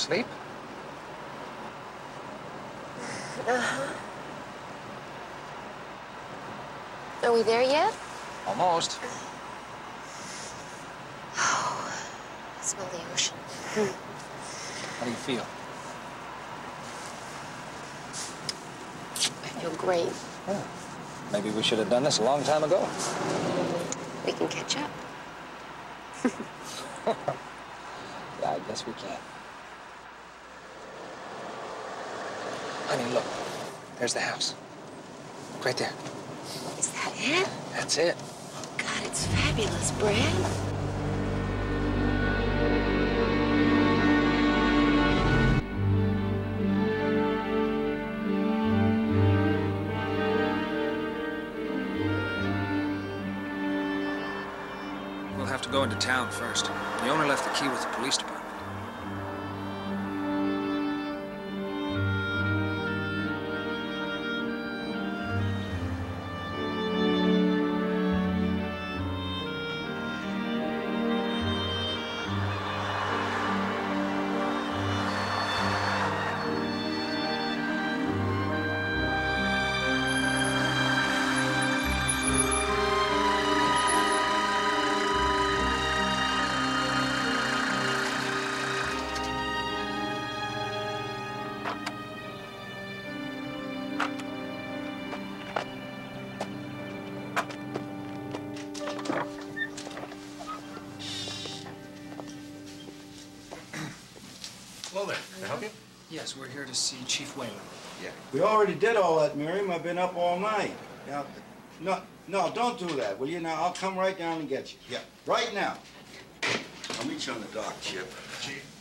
asleep? Uh-huh. Are we there yet? Almost. Oh, I smell the ocean. How do you feel? I feel great. Oh, maybe we should have done this a long time ago. We can catch up. Yeah, I guess we can. Honey, look. There's the house. Right there. Is that it? That's it. Oh, God, it's fabulous, Brad. We'll have to go into town first. The owner left the key with the police department. Hello there. Can I help you? Yes, we're here to see Chief Whalen. Yeah. We already did all that, Miriam. I've been up all night. Now, no, don't do that, will you? Now, I'll come right down and get you. Yeah, right now. I'll meet you on the dock, Chip.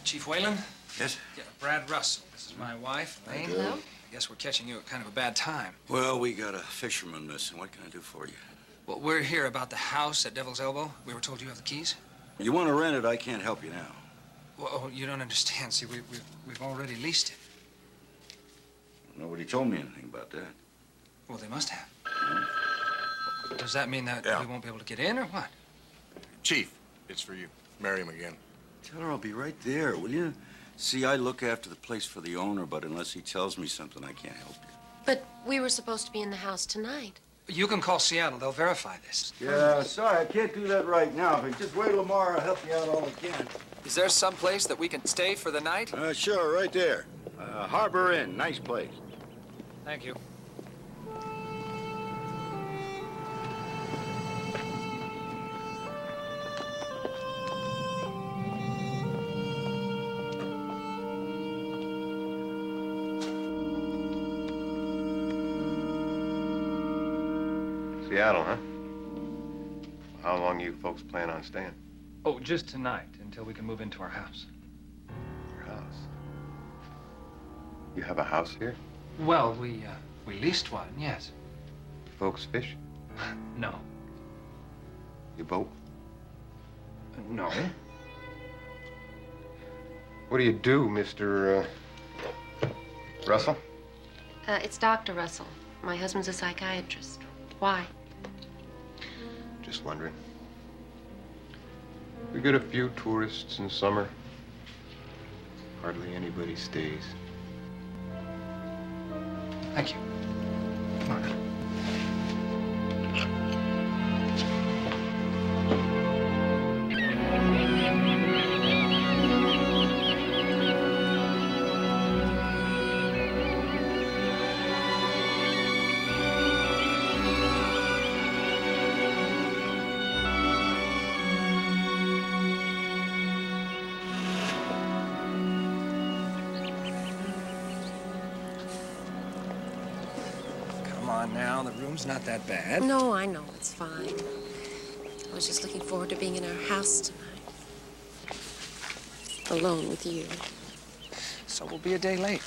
Chief Whalen? Yes? Yeah, Brad Russell. This is my wife, Lane. Hello. I guess we're catching you at kind of a bad time. Well, we got a fisherman missing. What can I do for you? Well, we're here about the house at Devil's Elbow. We were told you have the keys. You want to rent it, I can't help you now. Well, you don't understand. See, we've already leased it. Nobody told me anything about that. Well, they must have. Does that mean that we won't be able to get in, or what? Chief, it's for you. Marry him again. Tell her I'll be right there, will you? See, I look after the place for the owner, but unless he tells me something, I can't help you. But we were supposed to be in the house tonight. You can call Seattle. They'll verify this. Yeah, sorry, I can't do that right now, but just wait till tomorrow. I'll help you out all I can. Is there some place that we can stay for the night? Sure, right there. Harbor Inn, nice place. Thank you. Seattle, huh? How long you folks plan on staying? Oh, just tonight, until we can move into our house. Your house? You have a house here? Well, we leased one, yes. Folks fish? No. You boat? No. What do you do, Mr. Russell? It's Dr. Russell. My husband's a psychiatrist. Why? Just wondering. We get a few tourists in summer. Hardly anybody stays. Thank you. Come on. Now, the room's not that bad. No, I know. It's fine. I was just looking forward to being in our house tonight. Alone with you. So we'll be a day late.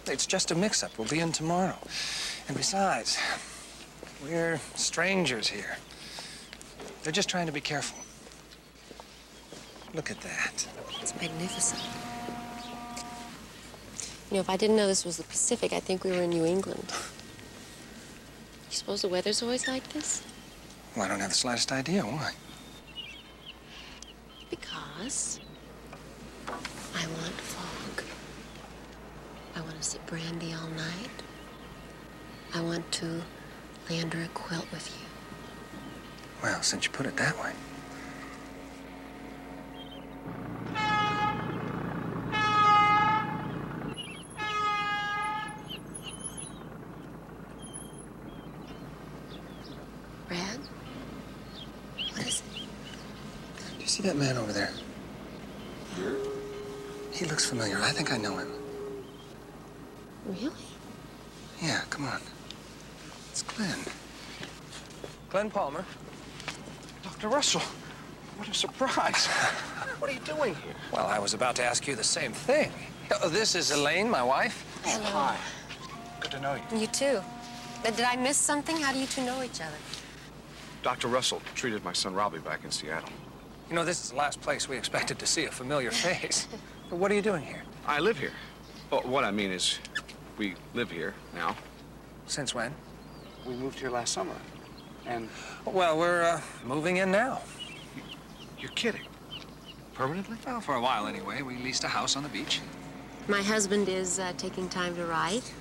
It's just a mix-up. We'll be in tomorrow. And besides, we're strangers here. They're just trying to be careful. Look at that. It's magnificent. You know, if I didn't know this was the Pacific, I'd think we were in New England. You suppose the weather's always like this? Well, I don't have the slightest idea. Why? Because I want fog. I want to sip brandy all night. I want to lay under a quilt with you. Well, since you put it that way. Brad? What is it? Do you see that man over there? He looks familiar. I think I know him. Really? Yeah, come on. It's Glenn. Glenn Palmer. Dr. Russell, what a surprise. What are you doing here? Well, I was about to ask you the same thing. Oh, this is Elaine, my wife. Hello. Hi. Good to know you. You too. But did I miss something? How do you two know each other? Dr. Russell treated my son Robbie back in Seattle. You know, this is the last place we expected to see a familiar face. But what are you doing here? I live here. Well, what I mean is, we live here now. Since when? We moved here last summer. And Well, we're moving in now. you're kidding. Permanently? Well, for a while anyway. We leased a house on the beach. My husband is taking time to write,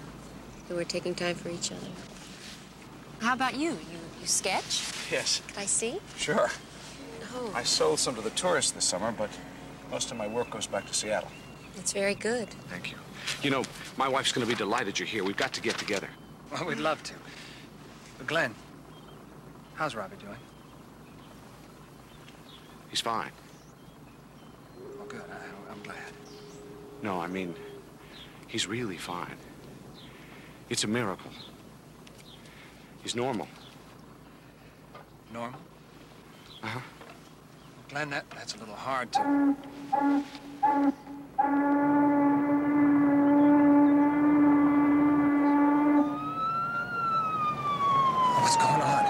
and we're taking time for each other. How about you? You sketch? Yes. Could I see? Sure. Oh, I sold some to the tourists this summer, but most of my work goes back to Seattle. that's very good. Thank you. You know, my wife's going to be delighted you're here. We've got to get together. Well, we'd love to. But Glenn, how's Robbie doing? He's fine. Oh, good. I'm glad. No, I mean, he's really fine. It's a miracle. He's normal. Normal? Uh-huh. Well, Glenn, that's a little hard to... What's going on?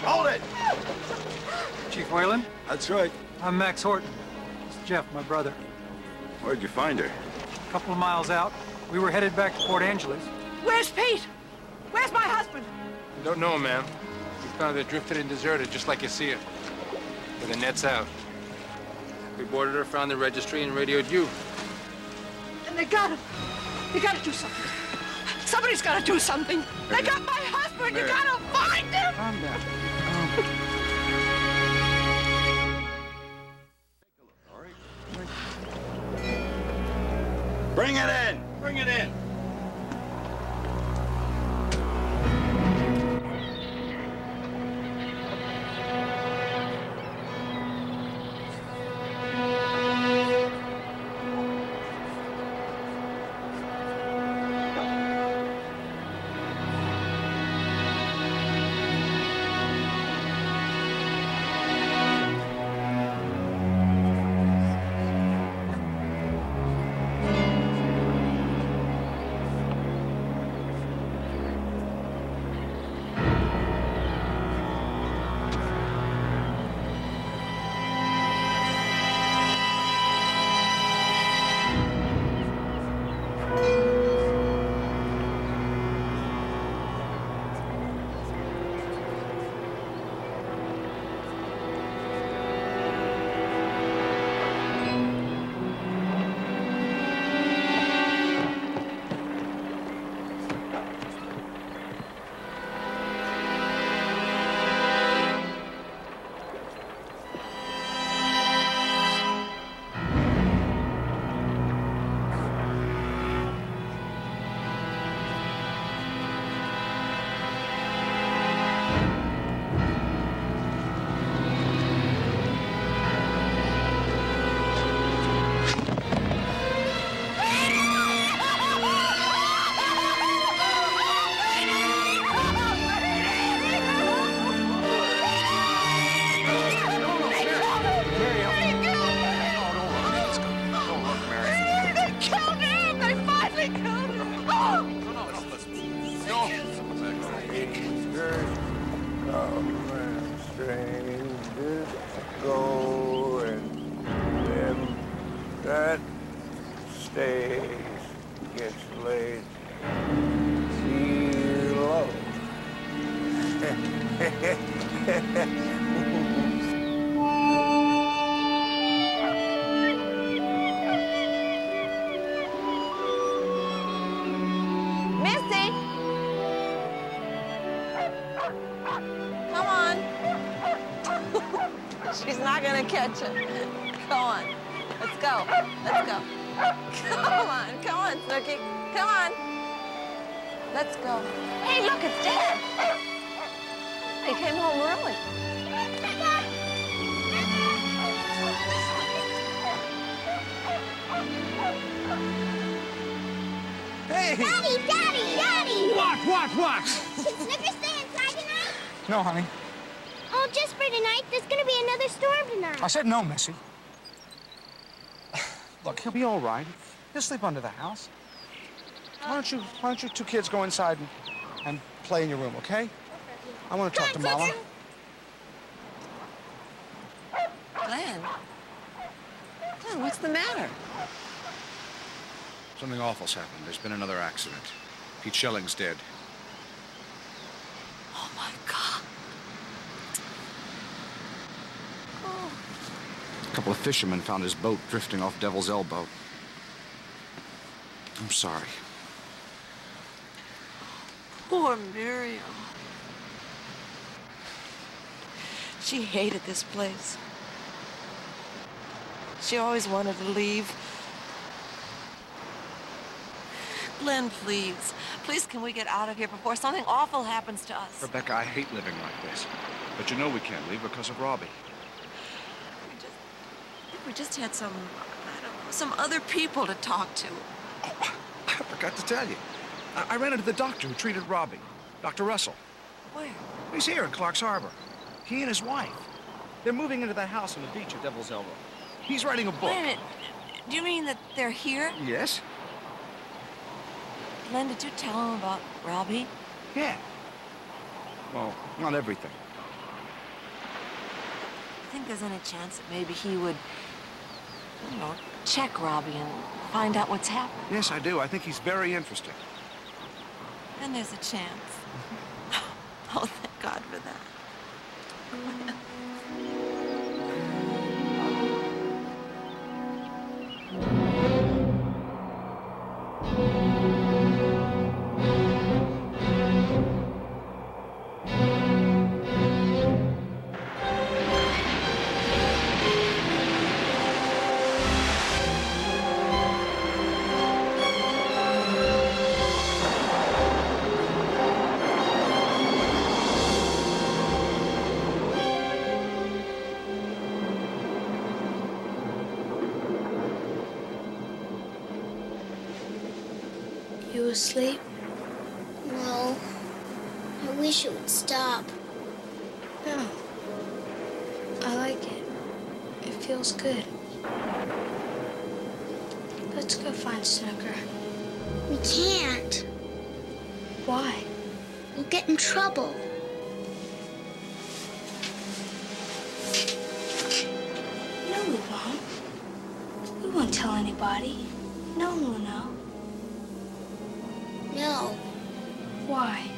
Hold it! Chief Whalen, That's right. I'm Max Horton. It's Jeff, my brother. Where'd you find her? A couple of miles out. We were headed back to Port Angeles. Where's Pete? Where's my husband? Don't know, ma'am. We found her drifted and deserted, just like you see it. With the nets out. We boarded her, found the registry, and radioed you. And they gotta do something. Somebody's gotta do something. They got my husband. Mary. You gotta find him. Calm down. Bring it in! Bring it in! stays, gets laid. Low. Missy! Come on. She's not gonna catch it. Go on. Let's go. Let's go. Come on, Snooky. Come on. Let's go. Hey, look, it's Dad. He came home early. Hey! Daddy! What? Should Snickers stay inside tonight? No, honey. Oh, just for tonight. There's gonna be another storm tonight. I said no, Missy. Look, he'll be all right. He'll sleep under the house. Why don't you two kids go inside and play in your room, okay? I want to talk to Mama. Glenn, what's the matter? Something awful's happened. There's been another accident. Pete Schelling's dead. Oh, my God. Oh. A couple of fishermen found his boat drifting off Devil's Elbow. I'm sorry. Poor Miriam. She hated this place. She always wanted to leave. Glenn, please. Please, can we get out of here before something awful happens to us? Rebecca, I hate living like this. But you know we can't leave because of Robbie. We just had some, I don't know, some other people to talk to. Oh, I forgot to tell you. I ran into the doctor who treated Robbie, Dr. Russell. Where? He's here in Clark's Harbor. He and his wife. They're moving into the house on the beach at Devil's Elbow. He's writing a book. Wait a minute. Do you mean that they're here? Yes? Glenn, did you tell him about Robbie? Yeah. Well, not everything. I think there's any chance that maybe he would, you know, check Robbie and find out what's happened. Yes, I do. I think he's very interesting. And there's a chance. Oh, thank God for that. You asleep? No. I wish it would stop. No. I like it. It feels good. Let's go find Snooker. We can't. Why? We'll get in trouble. No, we won't. We won't tell anybody. No one will know. No. Why?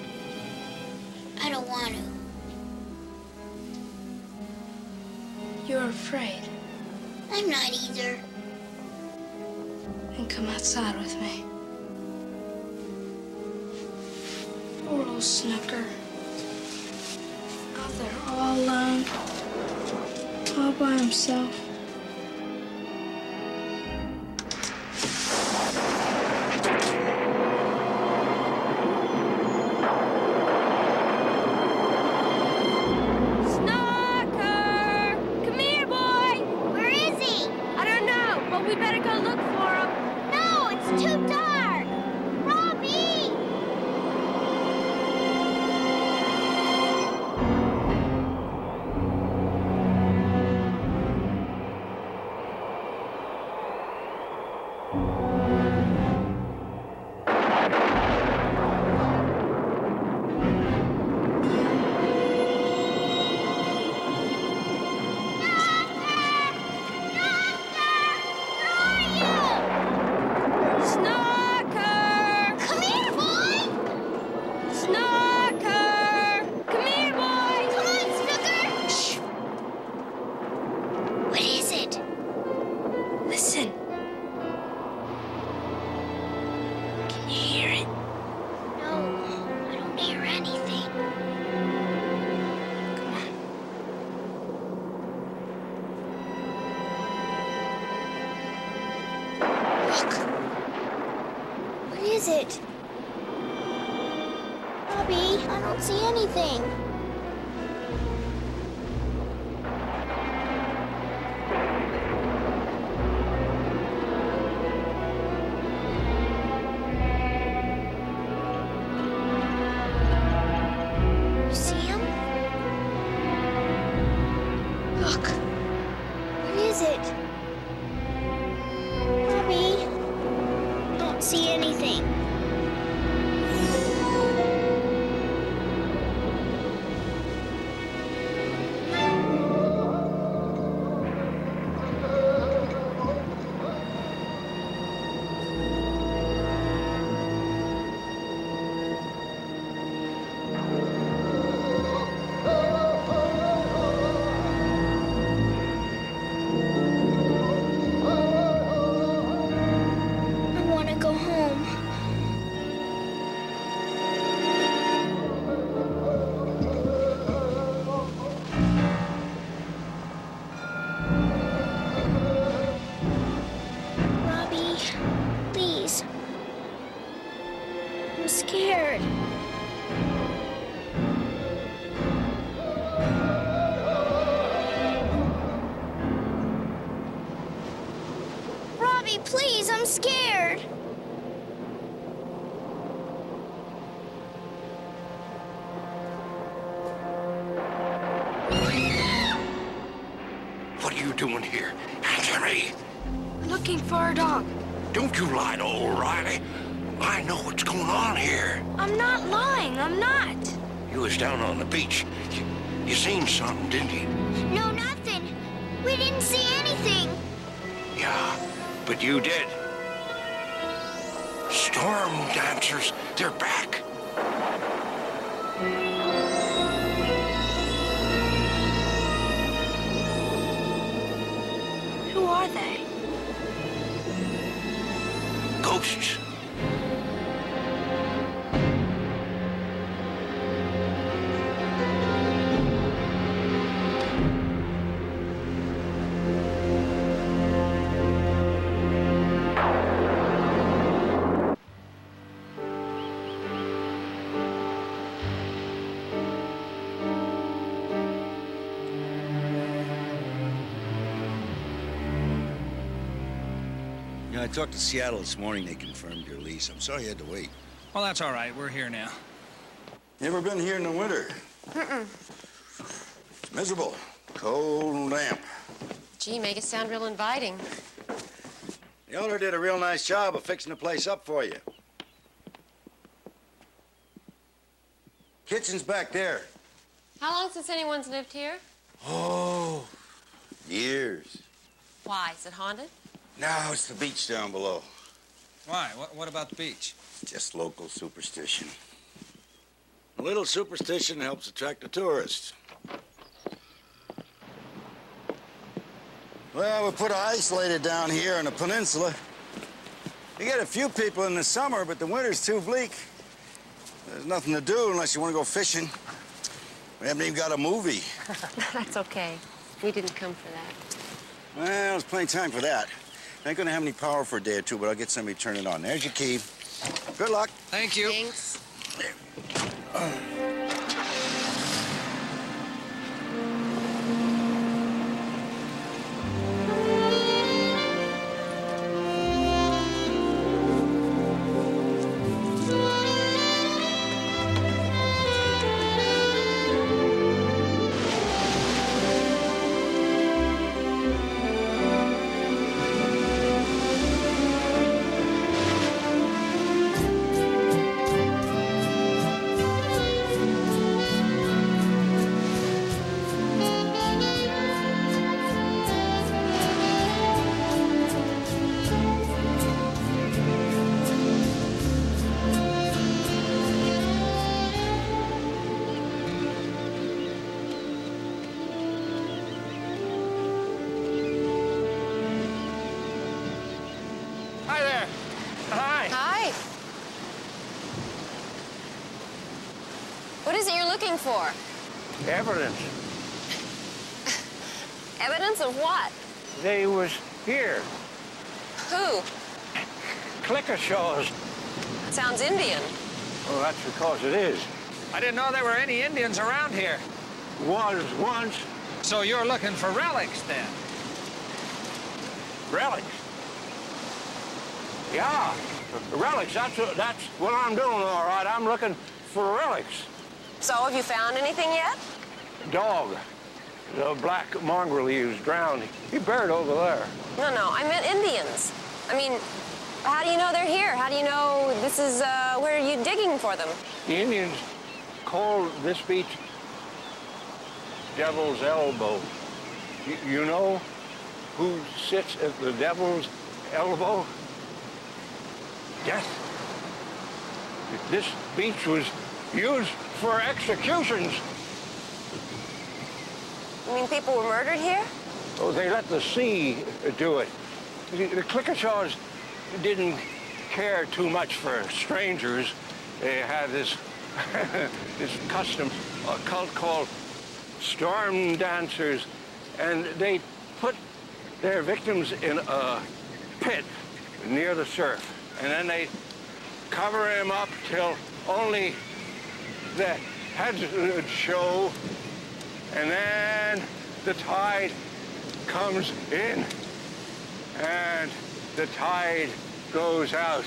I don't want to. You're afraid. I'm not either. Then come outside with me. Poor old Snooker. Out there all alone. All by himself. is it? Robbie, I don't see anything. You see him? Look. What is it? Robbie, I don't see anything. I want to go home. Robbie, please. I'm scared. Robbie, please, I'm scared. What are you doing here? Answer me. Looking for our dog. Don't you lie to old Riley. I know what's going on here. I'm not lying. I'm not. You was down on the beach. You seen something, didn't you? No, nothing. We didn't see anything. Yeah, but you did. Storm dancers, they're back. Who are they? Ghosts. Yeah, I talked to Seattle this morning. They confirmed your lease. I'm sorry you had to wait. Well, that's all right. We're here now. You ever been here in the winter? Mm-mm. It's miserable. Cold and damp. Gee, make it sound real inviting. The owner did a real nice job of fixing the place up for you. Kitchen's back there. How long since anyone's lived here? Oh, years. Why? Is it haunted? No, it's the beach down below. Why? What about the beach? Just local superstition. A little superstition helps attract the tourists. Well, we put isolated down here on the peninsula. You get a few people in the summer, but the winter's too bleak. There's nothing to do unless you want to go fishing. We haven't even got a movie. That's okay. We didn't come for that. Well, there's plenty of time for that. I ain't gonna have any power for a day or two, but I'll get somebody to turn it on. There's your key. Good luck. Thank you. Thanks. What is it you're looking for? Evidence. Evidence of what? They was here. Who? Clicker shows. It sounds Indian. Well, that's because it is. I didn't know there were any Indians around here. Was once. So you're looking for relics, then? Relics? Yeah, relics. That's what I'm doing, all right. I'm looking for relics. So, have you found anything yet? Dog. The black mongrel he was drowned. He buried over there. No, I meant Indians. I mean, how do you know they're here? How do you know this is, where are you digging for them? The Indians call this beach Devil's Elbow. You know who sits at the Devil's Elbow? Death. This beach was used for executions. You mean people were murdered here? Oh, they let the sea do it. The Clickershaws didn't care too much for strangers. They had this this custom, a cult called storm dancers, and they put their victims in a pit near the surf, and then they cover him up till only the heads would show, and then the tide comes in, and the tide goes out.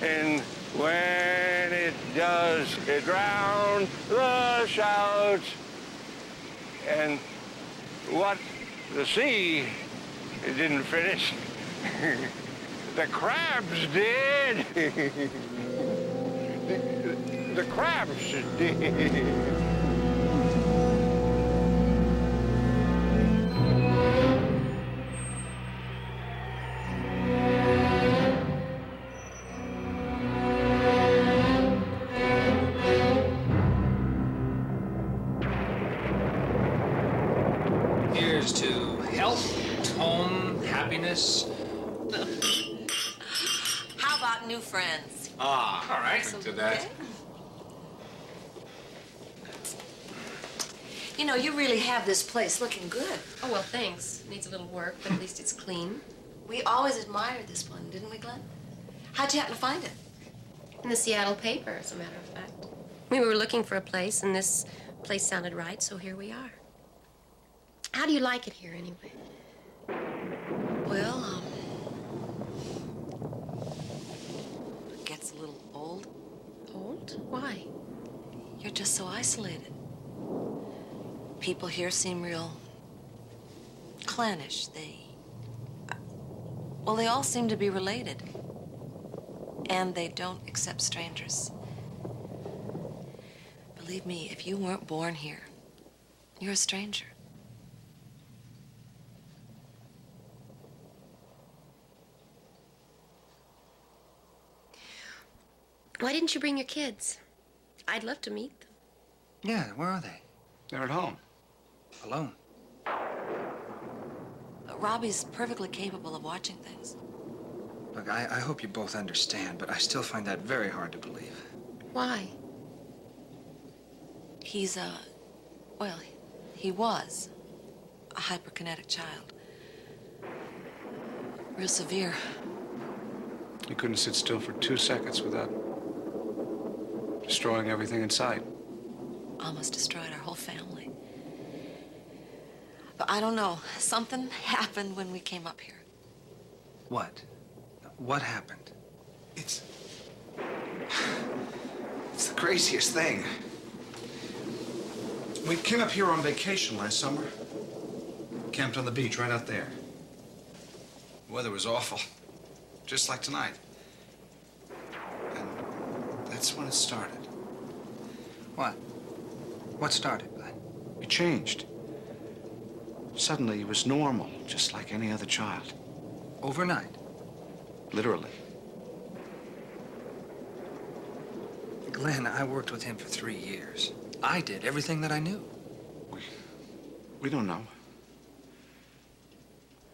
And when it does, it drowns the shouts. And what the sea didn't finish, the crabs did. The crabs did. Here's to health, home, happiness. How about new friends? Ah, all right, to that. Okay. You know, you really have this place looking good. Oh, well, thanks. Needs a little work, but at least it's clean. We always admired this one, didn't we, Glenn? How'd you happen to find it? In the Seattle paper, as a matter of fact. We were looking for a place, and this place sounded right, so here we are. How do you like it here, anyway? Well, it gets a little old. Old? Why? You're just so isolated. People here seem real clannish. Well, they all seem to be related. And they don't accept strangers. Believe me, if you weren't born here, you're a stranger. Why didn't you bring your kids? I'd love to meet them. Yeah, where are they? They're at home. Alone. Robbie's perfectly capable of watching things. Look, I hope you both understand, but I still find that very hard to believe. Why? He's well, he was a hyperkinetic child. Real severe. You couldn't sit still for 2 seconds without destroying everything in sight. Almost destroyed our whole family. But I don't know. Something happened when we came up here. What? What happened? It's the craziest thing. We came up here on vacation last summer. Camped on the beach right out there. The weather was awful, just like tonight. And that's when it started. What? What started, Glenn? He changed. Suddenly, he was normal, just like any other child. Overnight? Literally. Glenn, I worked with him for 3 years. I did everything that I knew. We don't know.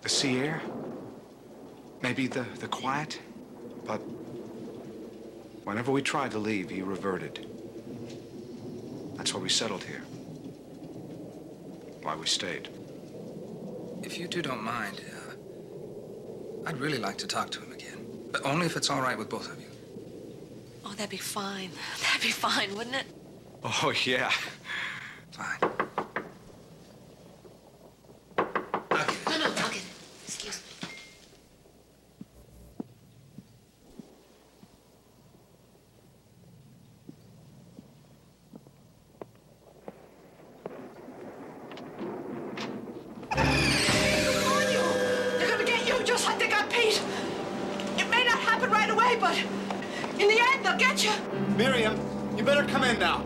The sea air, maybe the quiet, but whenever we tried to leave, he reverted. That's why we settled here. Why we stayed. If you two don't mind, I'd really like to talk to him again. But only if it's all right with both of you. that'd be fine. That'd be fine, wouldn't it? Oh, yeah. Fine. No, I'll get it. Excuse me. They're gonna get you just like they got Pete. It may not happen right away, but in the end, they'll get you. Miriam, you better come in now.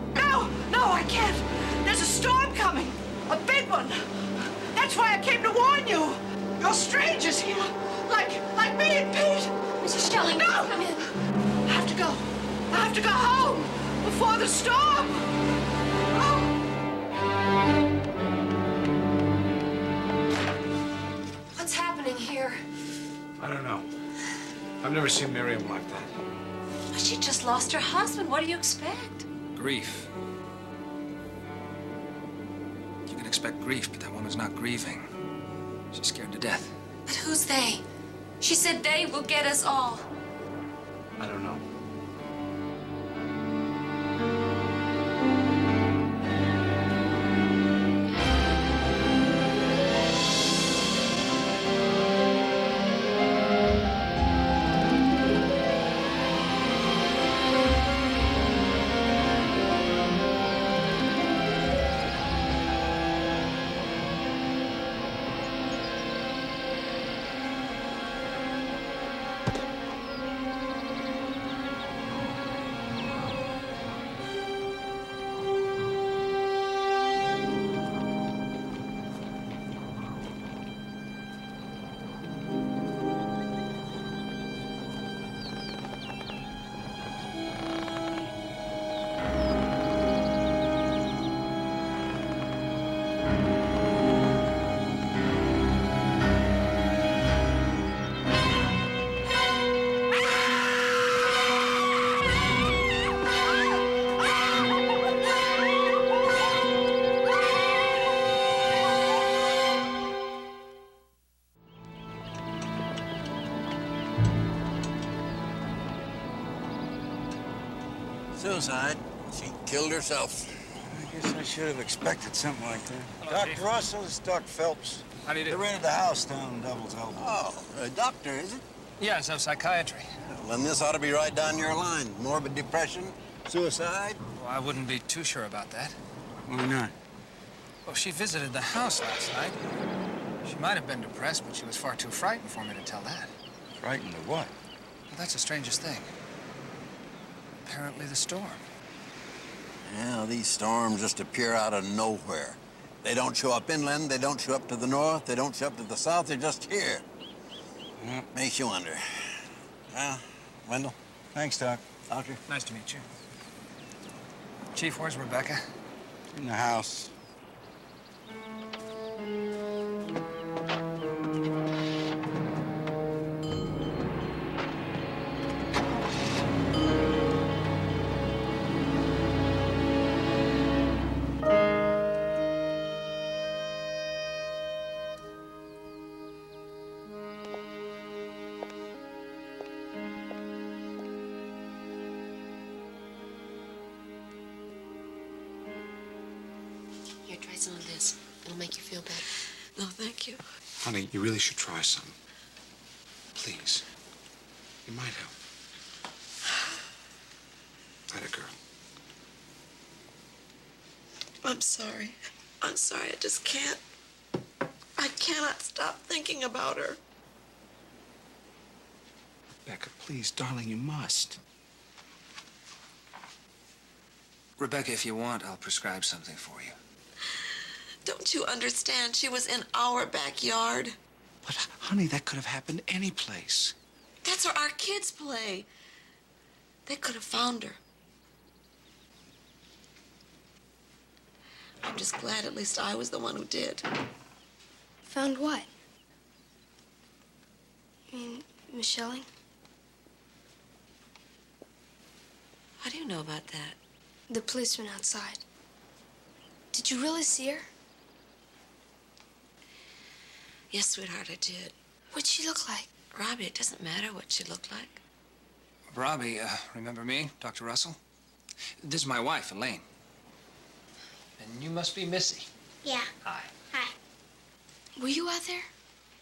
No, I can't. There's a storm coming. A big one. That's why I came to warn you. You're strangers here. Like me and Pete. Mrs. Shelley, no! Come in. I have to go. I have to go home before the storm. Oh. What's happening here? I don't know. I've never seen Miriam like that. She just lost her husband. What do you expect? Grief. You can expect grief, but that woman's not grieving. She's scared to death. But who's they? She said they will get us all. I don't know. Suicide. She killed herself. I guess I should have expected something like that. Hello, Doc Chief. Russell, this is Doc Phelps. How do you do? They rented the house down in Devil's Elbow. Oh, a doctor, is it? Yes, of psychiatry. Well, then this ought to be right down your line. Morbid depression, suicide. Well, I wouldn't be too sure about that. Why not? Well, she visited the house last night. She might have been depressed, but she was far too frightened for me to tell that. Frightened of what? Well, that's the strangest thing. Apparently the storm. Yeah, these storms just appear out of nowhere. They don't show up inland, they don't show up to the north, they don't show up to the south, they're just here. Well, makes you wonder. Well, Wendell. Thanks, Doc. Doctor. Nice to meet you. Chief, where's Rebecca? In the house. Here, try some of this. It'll make you feel better. No, thank you. Honey, you really should try some. Please. It might help. That girl. I'm sorry. I'm sorry. I just can't. I cannot stop thinking about her. Becca, please, darling, you must. Rebecca, if you want, I'll prescribe something for you. Don't you understand? She was in our backyard. But, honey, that could have happened any place. That's where our kids play. They could have found her. I'm just glad at least I was the one who did. Found what? You mean Miss Shelley? How do you know about that? The policeman outside. Did you really see her? Yes, sweetheart, I did. What'd she look like? Robbie, it doesn't matter what she looked like. Robbie, remember me, Dr. Russell? This is my wife, Elaine. And you must be Missy. Yeah. Hi. Hi. Were you out there?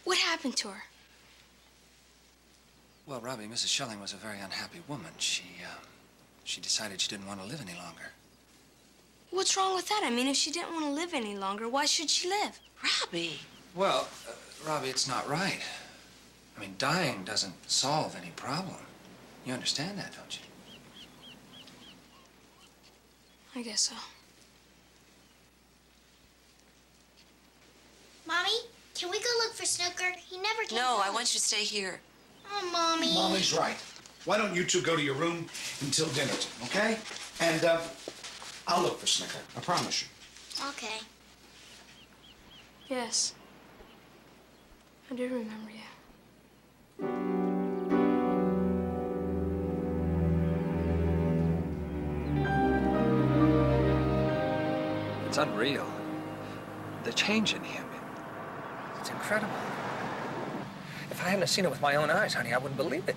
What happened to her? Well, Robbie, Mrs. Schelling was a very unhappy woman. She decided she didn't want to live any longer. What's wrong with that? I mean, if she didn't want to live any longer, why should she live? Robbie. Well, Robbie, it's not right. I mean, dying doesn't solve any problem. You understand that, don't you? I guess so. Mommy, can we go look for Snooker? He never came No, home. I want you to stay here. Oh, Mommy. Mommy's right. Why don't you two go to your room until dinner time, okay? And, I'll look for Snicker. I promise you. Okay. Yes. I do remember you. It's unreal. The change in him. It's incredible. If I hadn't seen it with my own eyes, honey, I wouldn't believe it.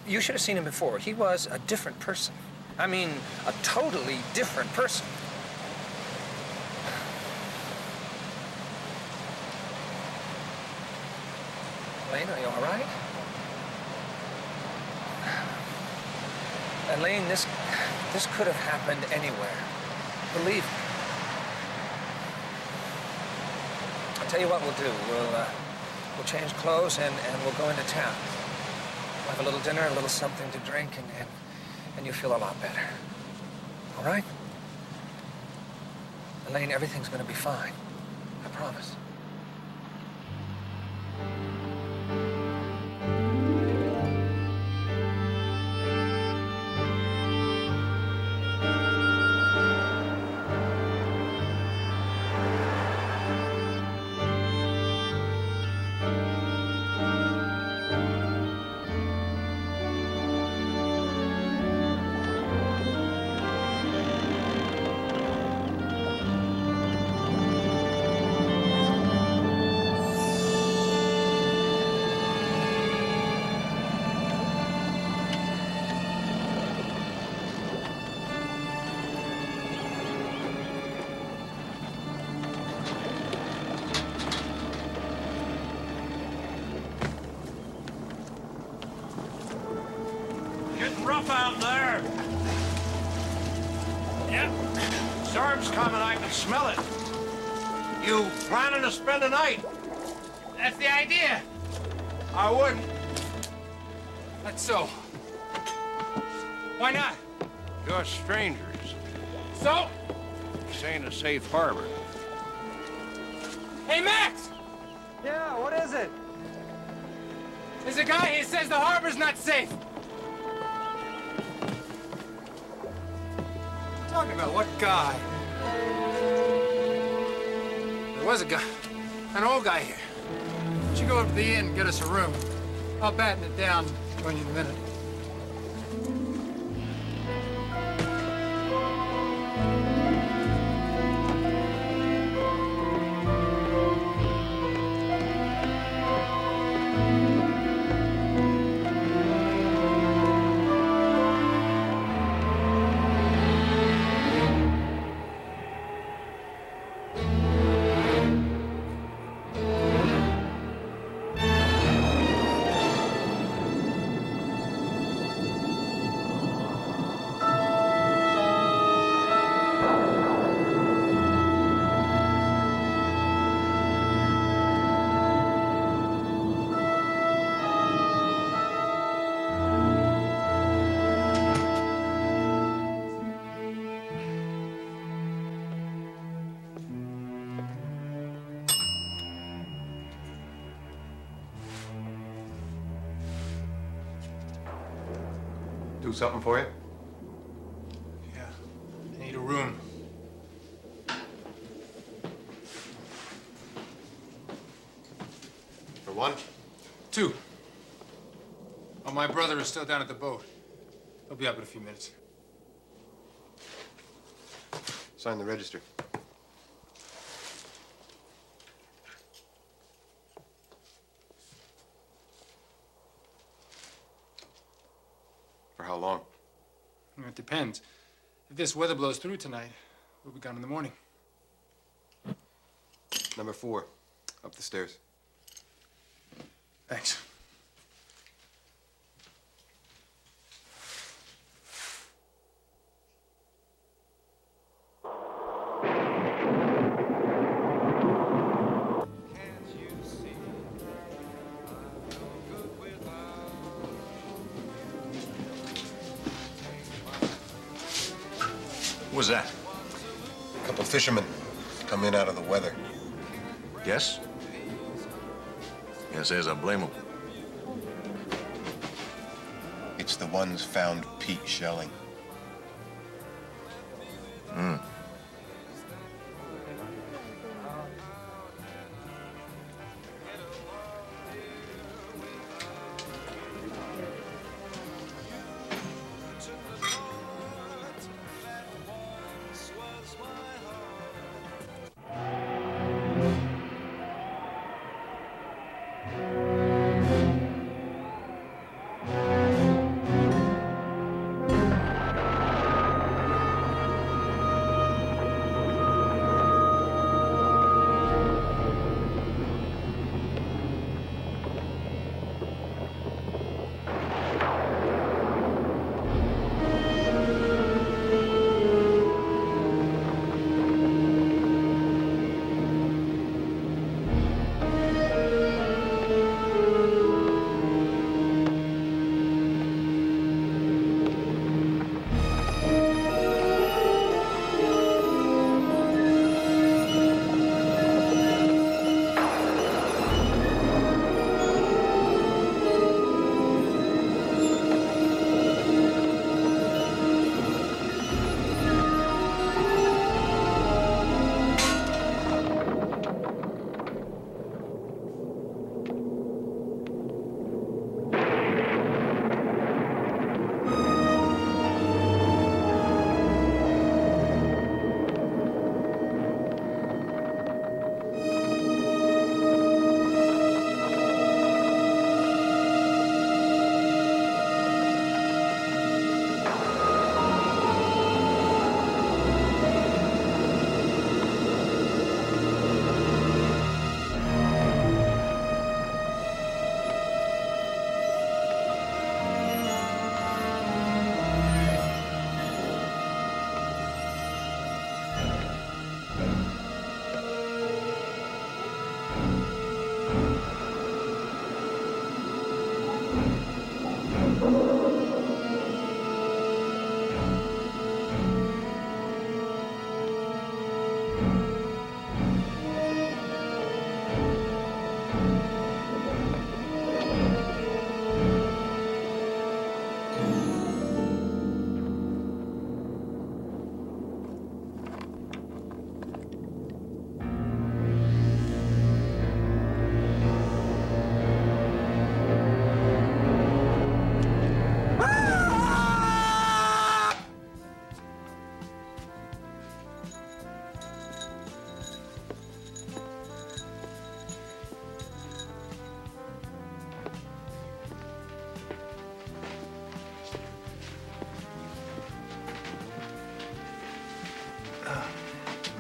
You should have seen him before. He was a different person. I mean, a totally different person. Elaine, are you all right? Elaine, this could have happened anywhere. Believe me. I'll tell you what we'll do. We'll change clothes and we'll go into town. We'll have a little dinner, a little something to drink, and you'll feel a lot better. All right? Elaine, everything's gonna be fine. I promise. Getting rough out there. Yep. Storm's coming, I can smell it. You planning to spend the night? That's the idea. I wouldn't. That's so. Why not? You're strangers. So? This ain't a safe harbor. Hey, Max! Yeah, what is it? There's a guy here says the harbor's not safe. Talking about what guy? There was a guy, an old guy here. Why don't you go up to the inn and get us a room? I'll batten it down. Join you in a minute. Do something for you? Yeah, I need a room. For one? 2. Oh, my brother is still down at the boat. He'll be up in a few minutes. Sign the register. For how long? It depends. If this weather blows through tonight, we'll be gone in the morning. Number 4, up the stairs. Thanks. What was that? A couple fishermen come in out of the weather. Yes? Yes, I blame them. It's the ones found Pete shelling.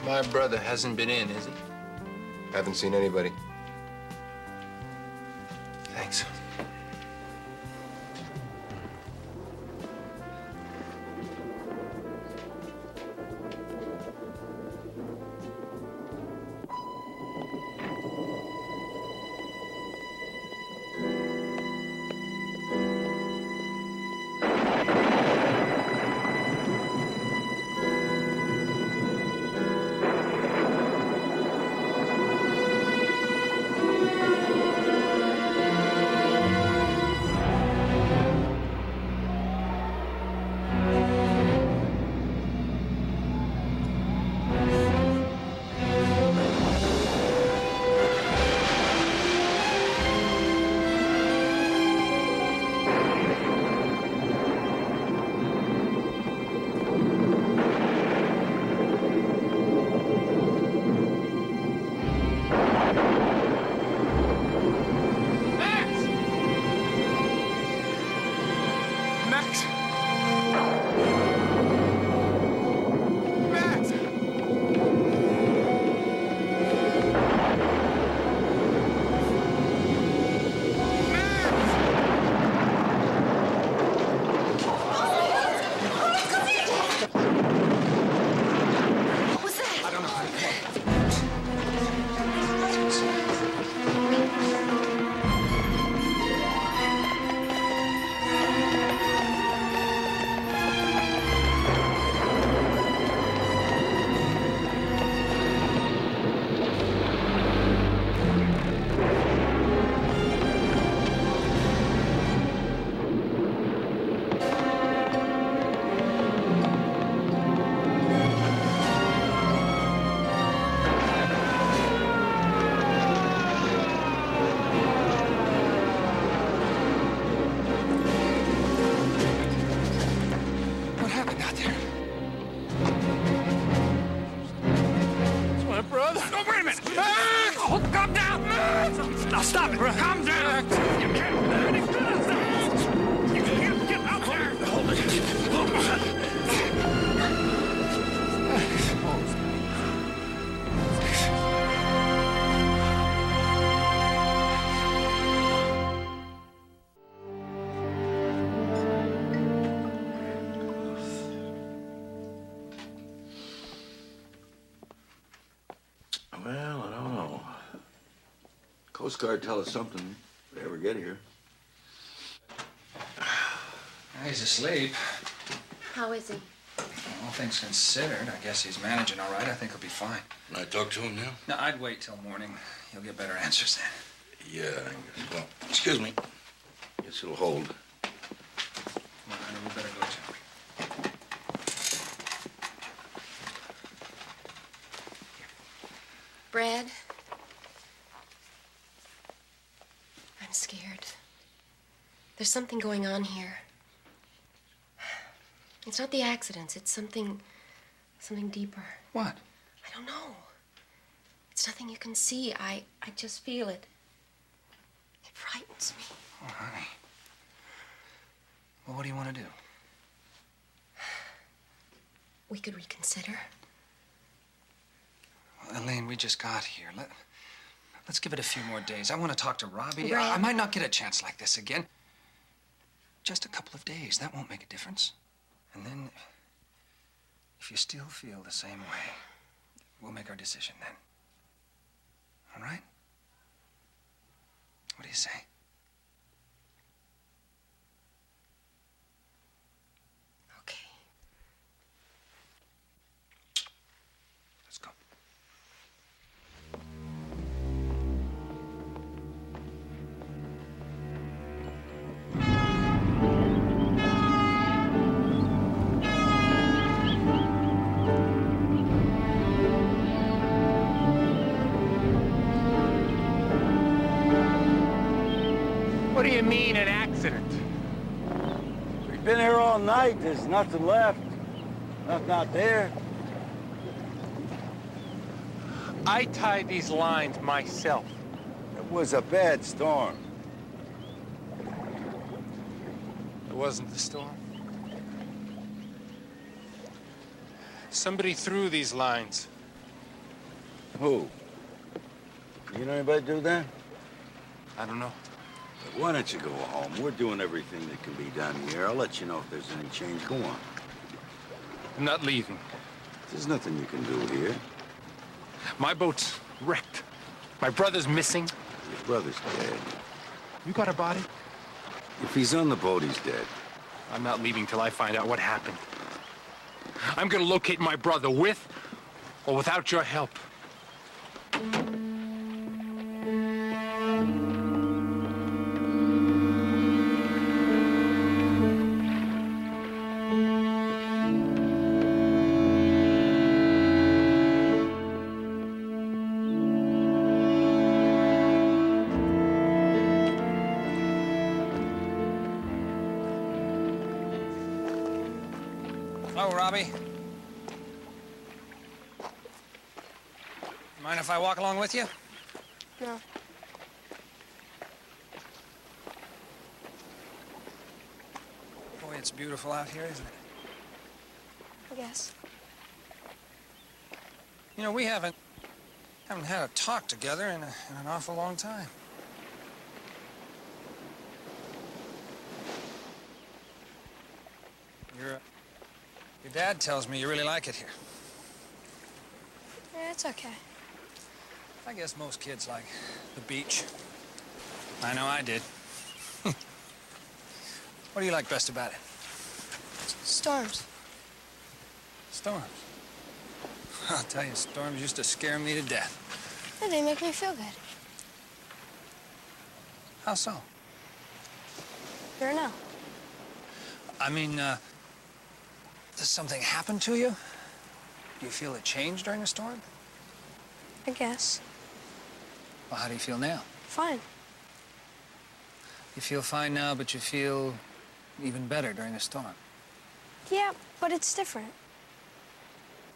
My brother hasn't been in, is he? Haven't seen anybody. Thanks. Now stop it! Calm down! You can't do any good as that! You can't get out there! Hold it! Well, I don't know. Coast Guard tell us something if they ever get here. He's asleep. How is he? All things considered, I guess he's managing all right. I think he'll be fine. Can I talk to him now? No, I'd wait till morning. You'll get better answers then. Yeah, I guess. Well, excuse me. Guess it'll hold. Come on, honey, we better go too. Brad? I'm scared. There's something going on here. It's not the accidents. It's something deeper. What? I don't know. It's nothing you can see. I just feel it. It frightens me. Oh, honey. Well, what do you want to do? We could reconsider. Well, Elaine, we just got here. Let's give it a few more days. I want to talk to Robbie. Brad. I might not get a chance like this again. Just a couple of days. That won't make a difference. And then, if you still feel the same way, we'll make our decision then. All right? What do you say? Okay. Let's go. What do you mean, an accident? We've been here all night. There's nothing left. Nothing out there. I tied these lines myself. It was a bad storm. It wasn't the storm. Somebody threw these lines. Who? You know anybody do that? I don't know. Why don't you go home? We're doing everything that can be done here. I'll let you know if there's any change. Go on. I'm not leaving. There's nothing you can do here. My boat's wrecked. My brother's missing. Your brother's dead. You got a body? If he's on the boat, he's dead. I'm not leaving till I find out what happened. I'm gonna locate my brother with or without your help. Hello, Robbie. Mind if I walk along with you? No. Boy, it's beautiful out here, isn't it? I guess. You know, we haven't had a talk together in an awful long time. Your dad tells me you really like it here. Yeah, it's okay. I guess most kids like the beach. I know I did. What do you like best about it? Storms. Storms. I'll tell you, storms used to scare me to death. Yeah, they make me feel good. How so? Here now. I mean, does something happen to you? Do you feel a change during a storm? I guess. Well, how do you feel now? Fine. You feel fine now, but you feel even better during a storm. Yeah, but it's different.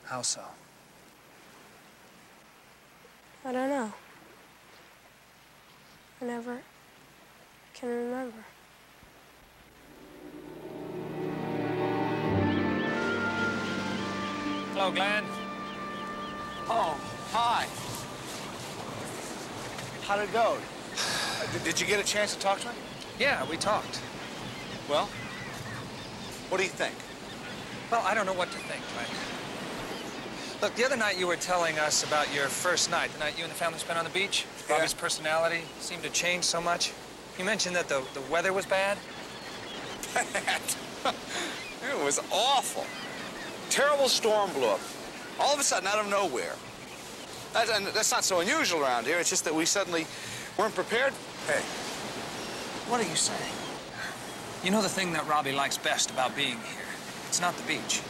How so? I don't know. I never can remember. Hello, Glenn. Oh, hi. How'd it go? Did you get a chance to talk to him? Yeah, we talked. Well, what do you think? Well, I don't know what to think, Glenn. Look, the other night you were telling us about your first night, the night you and the family spent on the beach. Yeah. Robbie's personality seemed to change so much. You mentioned that the weather was bad. It was awful. Terrible storm blew up. All of a sudden, out of nowhere. And that's not so unusual around here. It's just that we suddenly weren't prepared. Hey, what are you saying? You know the thing that Robbie likes best about being here? It's not the beach.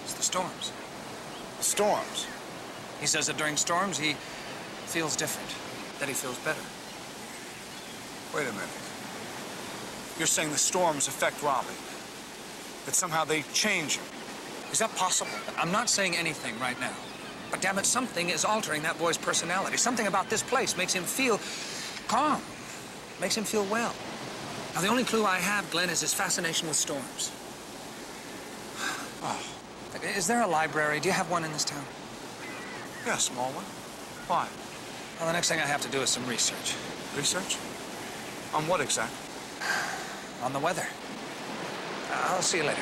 It's the storms. The storms? He says that during storms, he feels different, that he feels better. Wait a minute. You're saying the storms affect Robbie? That somehow they change him? Is that possible? I'm not saying anything right now. But damn it, something is altering that boy's personality. Something about this place makes him feel calm, makes him feel well. Now, the only clue I have, Glenn, is his fascination with storms. Oh. Is there a library? Do you have one in this town? Yeah, a small one. Why? Well, the next thing I have to do is some research. Research? On what exactly? On the weather. I'll see you later.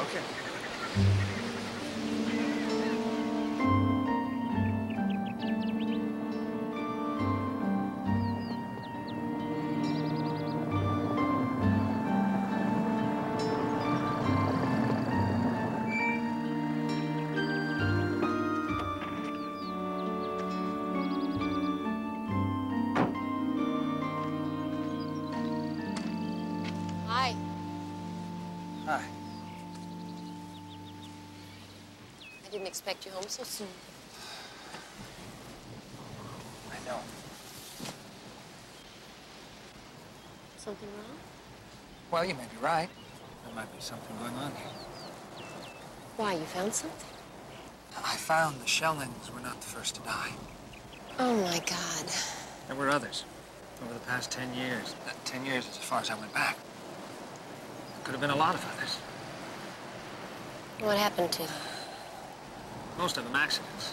Okay. Hi. Hi. I didn't expect you home so soon. I know. Something wrong? Well, you may be right. There might be something going on here. Why, you found something? I found the shellings were not the first to die. Oh, my God. There were others over the past 10 years. That 10 years is as far as I went back. There could have been a lot of others. What happened to them? Most of them accidents.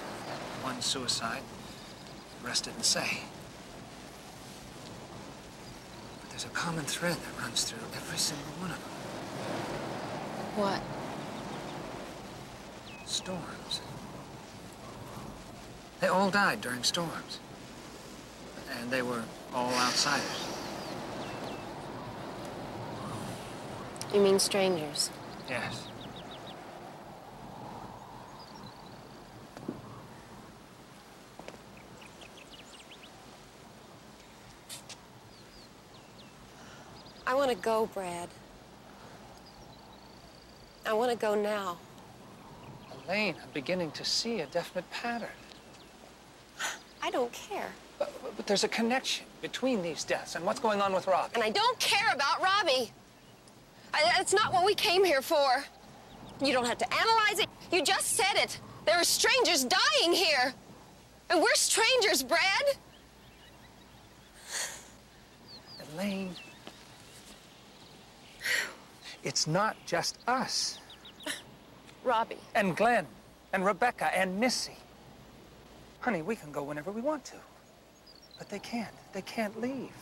One suicide, the rest didn't say. But there's a common thread that runs through every single one of them. What? Storms. They all died during storms. And they were all outsiders. You mean strangers? Yes. I want to go, Brad. I want to go now. Elaine, I'm beginning to see a definite pattern. I don't care. But there's a connection between these deaths and what's going on with Robbie. And I don't care about Robbie. That's not what we came here for. You don't have to analyze it. You just said it. There are strangers dying here. And we're strangers, Brad. Elaine, it's not just us. Robbie. And Glenn, and Rebecca, and Missy. Honey, we can go whenever we want to. But they can't. They can't leave.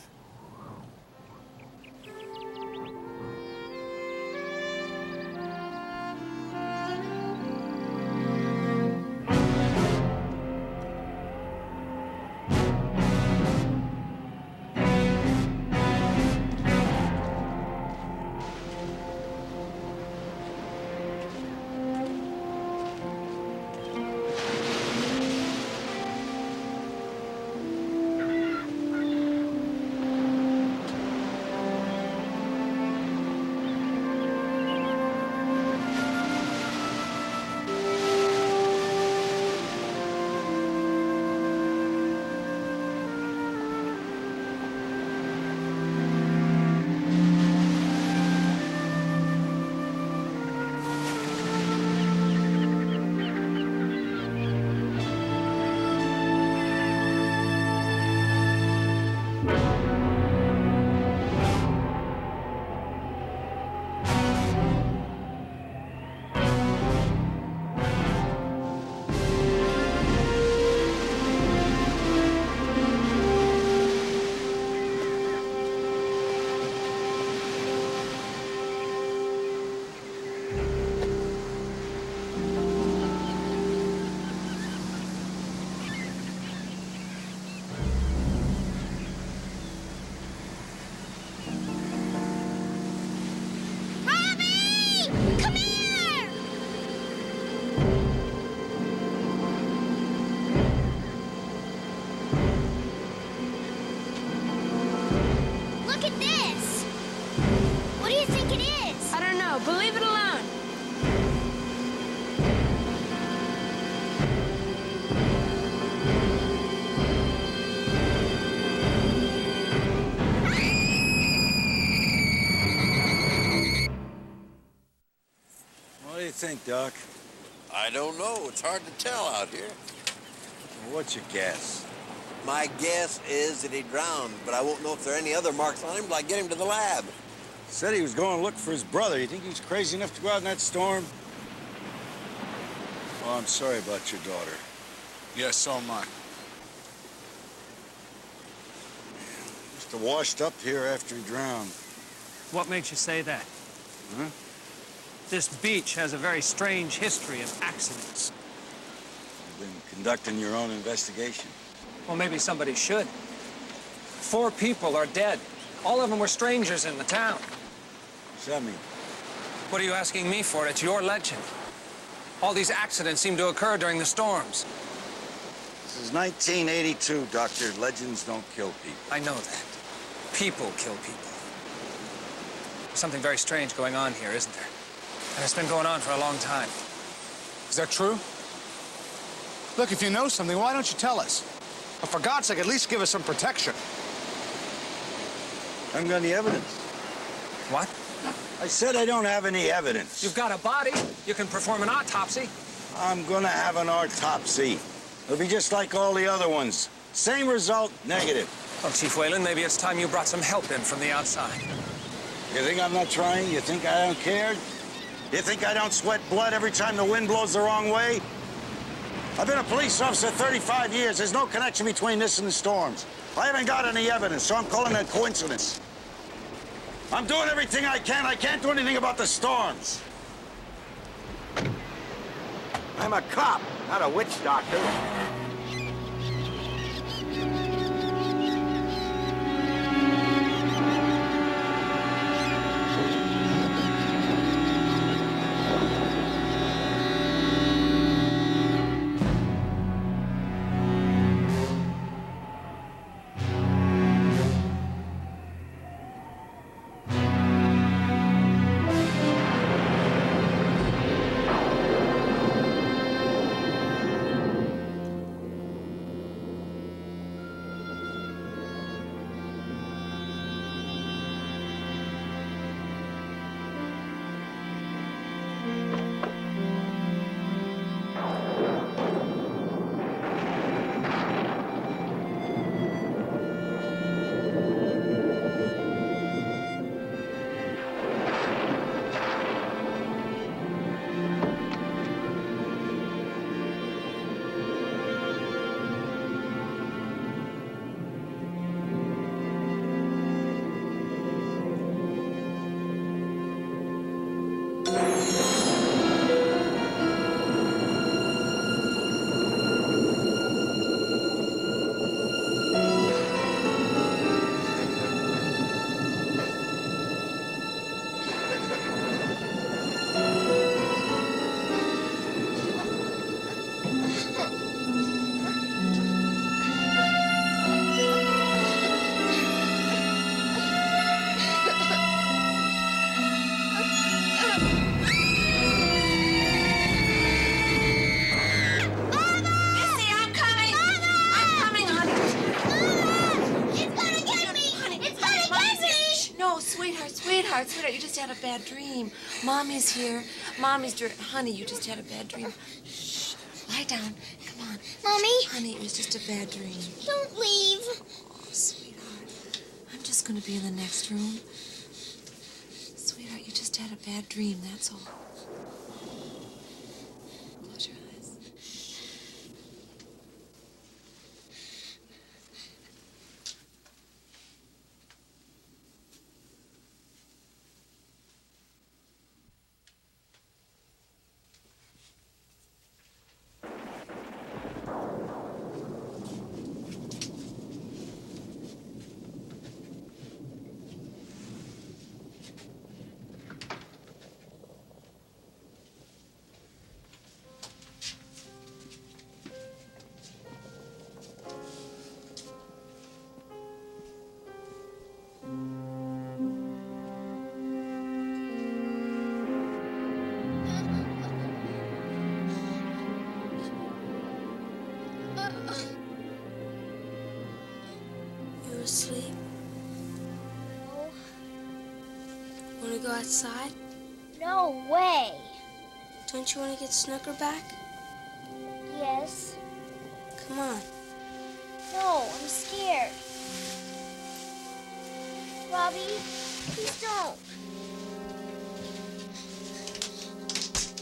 do you think, Doc? I don't know. It's hard to tell out here. Well, what's your guess? My guess is that he drowned, but I won't know if there are any other marks on him till I get him to the lab. Said he was going to look for his brother. You think he was crazy enough to go out in that storm? Well, I'm sorry about your daughter. Yes, so am I. Just washed up here after he drowned. What makes you say that? Huh? This beach has a very strange history of accidents. You've been conducting your own investigation. Well, maybe somebody should. 4 people are dead. All of them were strangers in the town. What's that mean? What are you asking me for? It's your legend. All these accidents seem to occur during the storms. This is 1982, Doctor. Legends don't kill people. I know that. People kill people. There's something very strange going on here, isn't there? And it's been going on for a long time. Is that true? Look, if you know something, why don't you tell us? But for God's sake, at least give us some protection. I haven't got any evidence. What? I said I don't have any evidence. You've got a body. You can perform an autopsy. I'm gonna have an autopsy. It'll be just like all the other ones. Same result, negative. Well, Chief Whalen, maybe it's time you brought some help in from the outside. You think I'm not trying? You think I don't care? You think I don't sweat blood every time the wind blows the wrong way? I've been a police officer 35 years. There's no connection between this and the storms. I haven't got any evidence, so I'm calling it a coincidence. I'm doing everything I can. I can't do anything about the storms. I'm a cop, not a witch doctor. Sweetheart, you just had a bad dream. Mommy's here. Honey, you just had a bad dream. Shh. Lie down. Come on. Mommy? Honey, it was just a bad dream. Don't leave. Oh, sweetheart. I'm just going to be in the next room. Sweetheart, you just had a bad dream, that's all. Close your eyes. Asleep? No. Want to go outside? No way. Don't you want to get Snooker back? Yes. Come on. No, I'm scared. Robbie, please don't.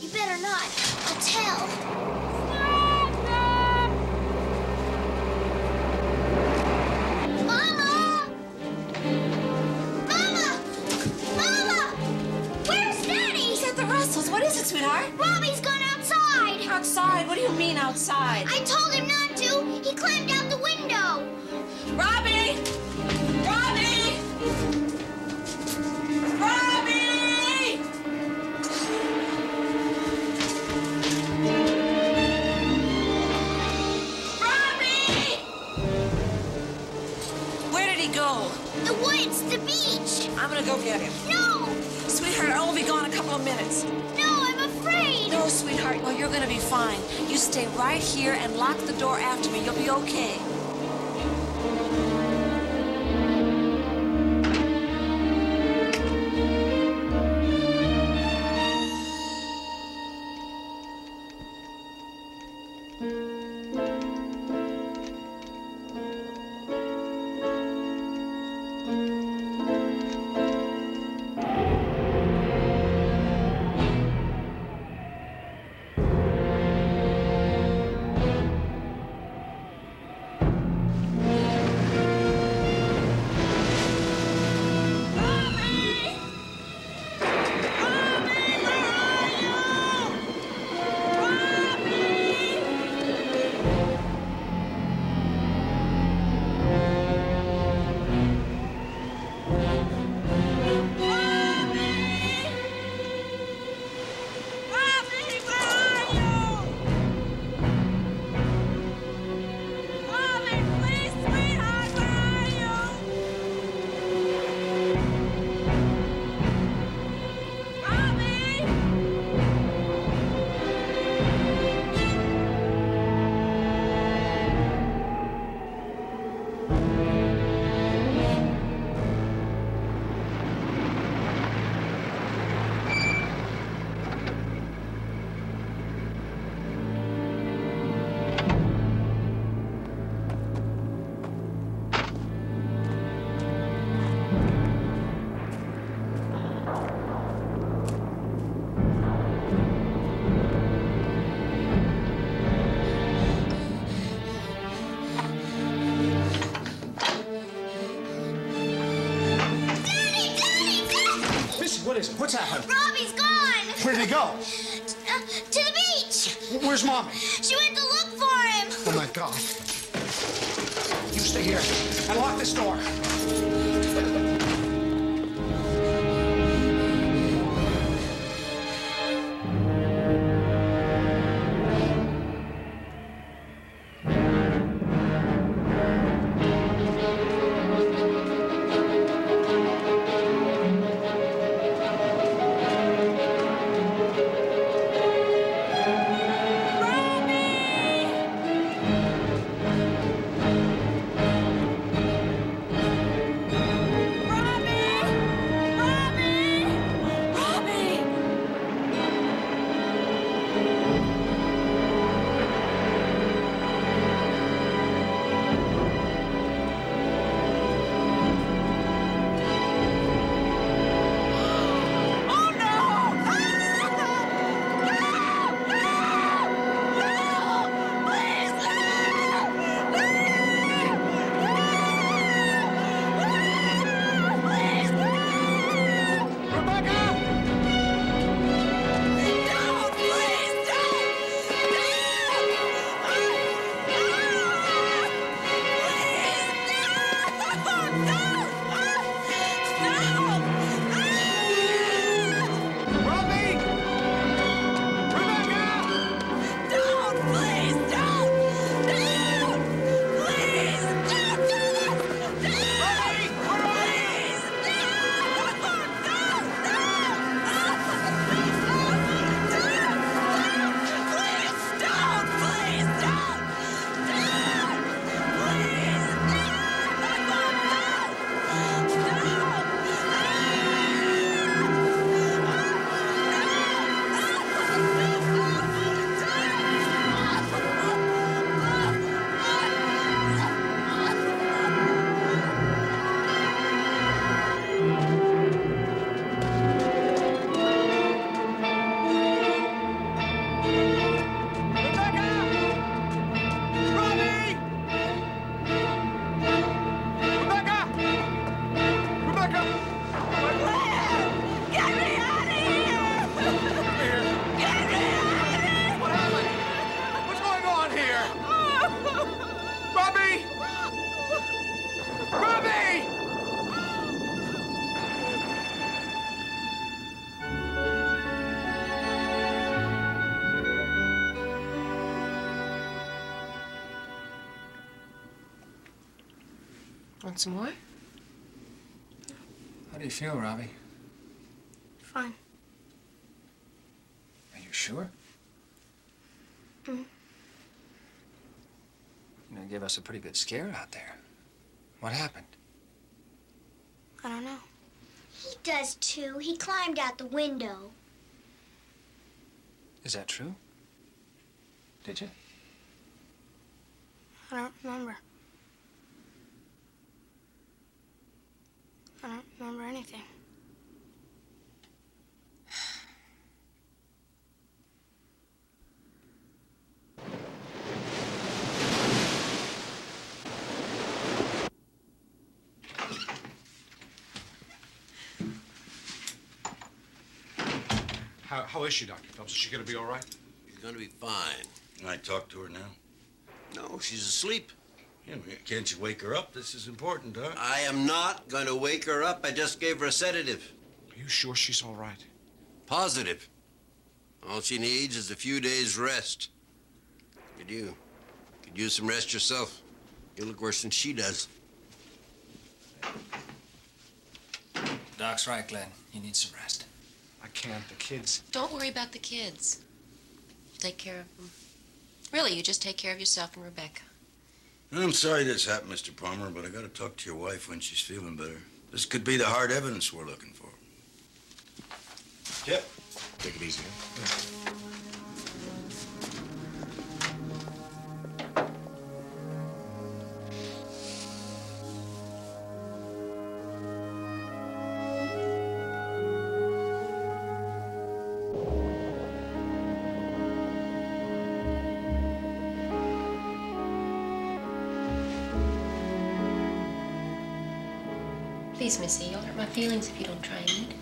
You better not. I'll tell. Mama! Mama! Mama! Where's Daddy? He's at the Russells. What is it, sweetheart? Robbie's gone outside. Outside? What do you mean outside? I told him not to. He climbed out the window. Robbie! Robbie! Robbie! Robbie! Where did he go? The woods, the beach. I'm gonna go get him. No! Sweetheart, I will be gone a couple of minutes. No, I'm afraid. No, sweetheart, no, you're gonna be fine. You stay right here and lock the door after me. You'll be okay. What is it? What's happened? Robbie's gone. Where did he go? To the beach. Where's Mommy? She went to look for him. Oh, my God. You stay here and lock this door. Want some more? How do you feel, Robbie? Fine. Are you sure? Mm. You know, gave us a pretty good scare out there. What happened? I don't know. He does too. He climbed out the window. Is that true? Did you? I don't remember. I don't remember anything. How is she, Dr. Phelps? Is she going to be all right? She's going to be fine. Can I talk to her now? No, she's asleep. Yeah, can't you wake her up? This is important, huh? I am not going to wake her up. I just gave her a sedative. Are you sure she's all right? Positive. All she needs is a few days' rest. You could use some rest yourself. You look worse than she does. Doc's right, Glenn. You need some rest. I can't. The kids. Don't worry about the kids. Take care of them. Really, you just take care of yourself and Rebecca. I'm sorry this happened, Mr. Palmer, but I gotta talk to your wife when she's feeling better. This could be the hard evidence we're looking for. Yep. Take it easy. Huh? Please, Missy, you'll hurt my feelings if you don't try and eat.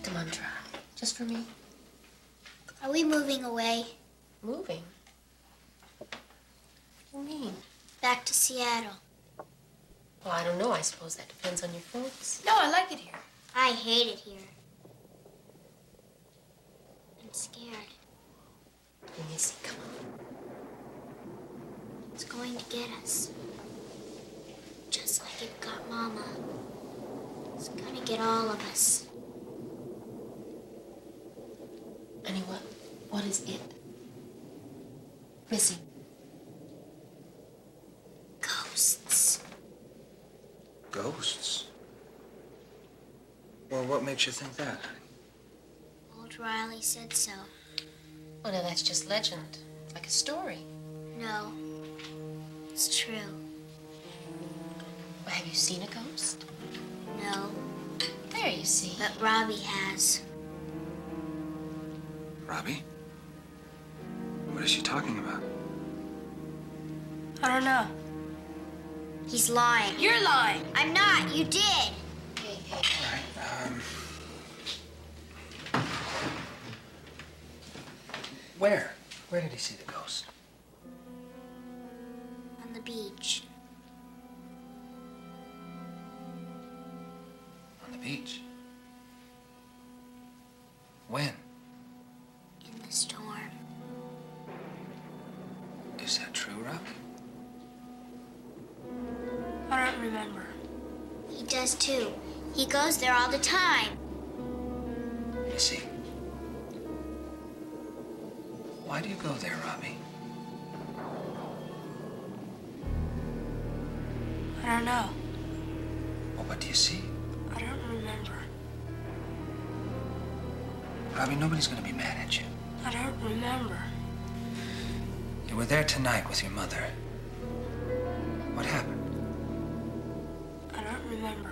Come on, try. Just for me. Are we moving away? Moving? What do you mean? Back to Seattle. Well, I don't know. I suppose that depends on your folks. No, I like it here. I hate it here. I'm scared. Oh, Missy, come on. It's going to get us. Just like it got Mama. It's gonna get all of us. Annie, what is it? Missy. Ghosts. Ghosts? Well, what makes you think that? Old Riley said so. Well, now that's just legend. Like a story. No. It's true. Well, have you seen a ghost? No. There, you see. But Robbie has. Robbie? What is she talking about? I don't know. He's lying. You're lying. I'm not. You did. All right, Where? Where did he see the ghost? On the beach. On the beach? When? In the storm. Is that true, Robbie? I don't remember. He does too. He goes there all the time. Missy. Why do you go there, Robbie? I don't know. Well, what do you see? I don't remember. Robbie, nobody's gonna be mad at you. I don't remember. You were there tonight with your mother. What happened? I don't remember.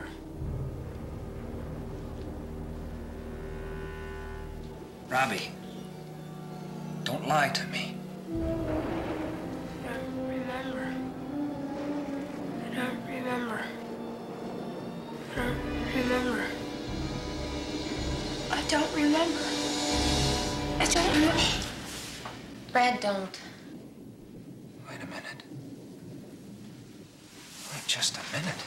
Robbie, don't lie to me. I don't remember. I don't remember. I don't remember. I don't remember. I don't remember. Brad, don't. Wait a minute. Wait just a minute.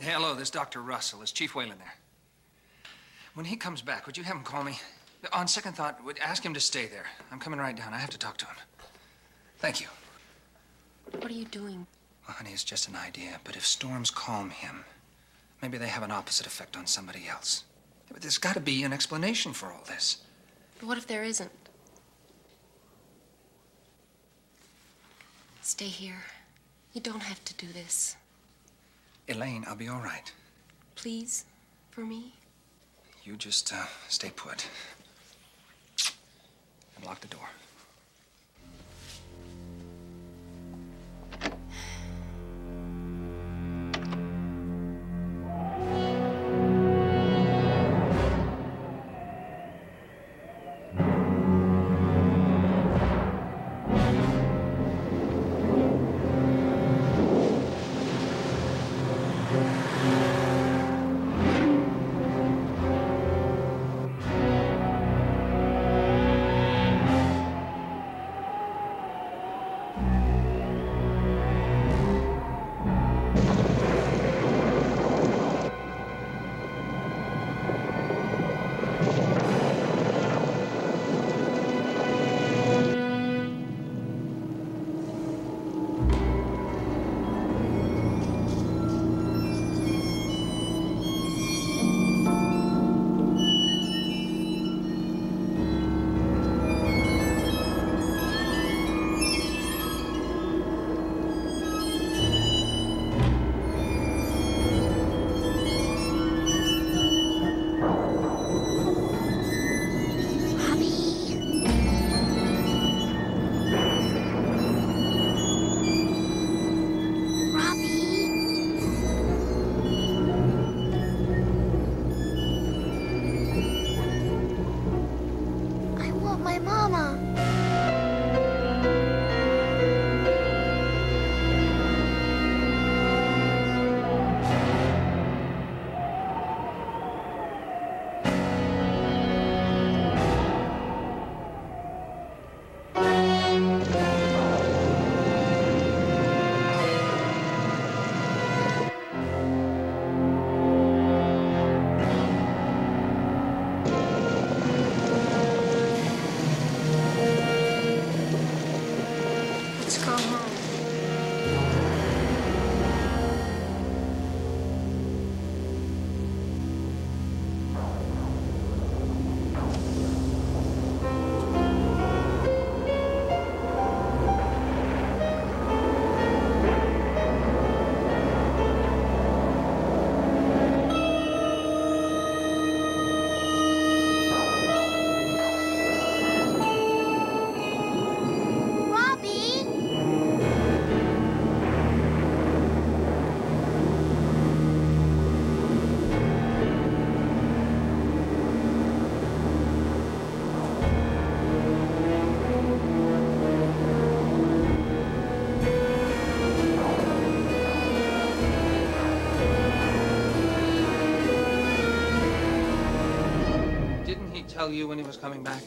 Hello, this is Dr. Russell. Is Chief Whalen there? When he comes back, would you have him call me? On second thought, ask him to stay there. I'm coming right down. I have to talk to him. Thank you. What are you doing? Well, honey, it's just an idea. But if storms calm him, maybe they have an opposite effect on somebody else. But there's got to be an explanation for all this. But what if there isn't? Stay here. You don't have to do this. Elaine, I'll be all right. Please, for me? You just stay put. And lock the door. Tell you when he was coming back?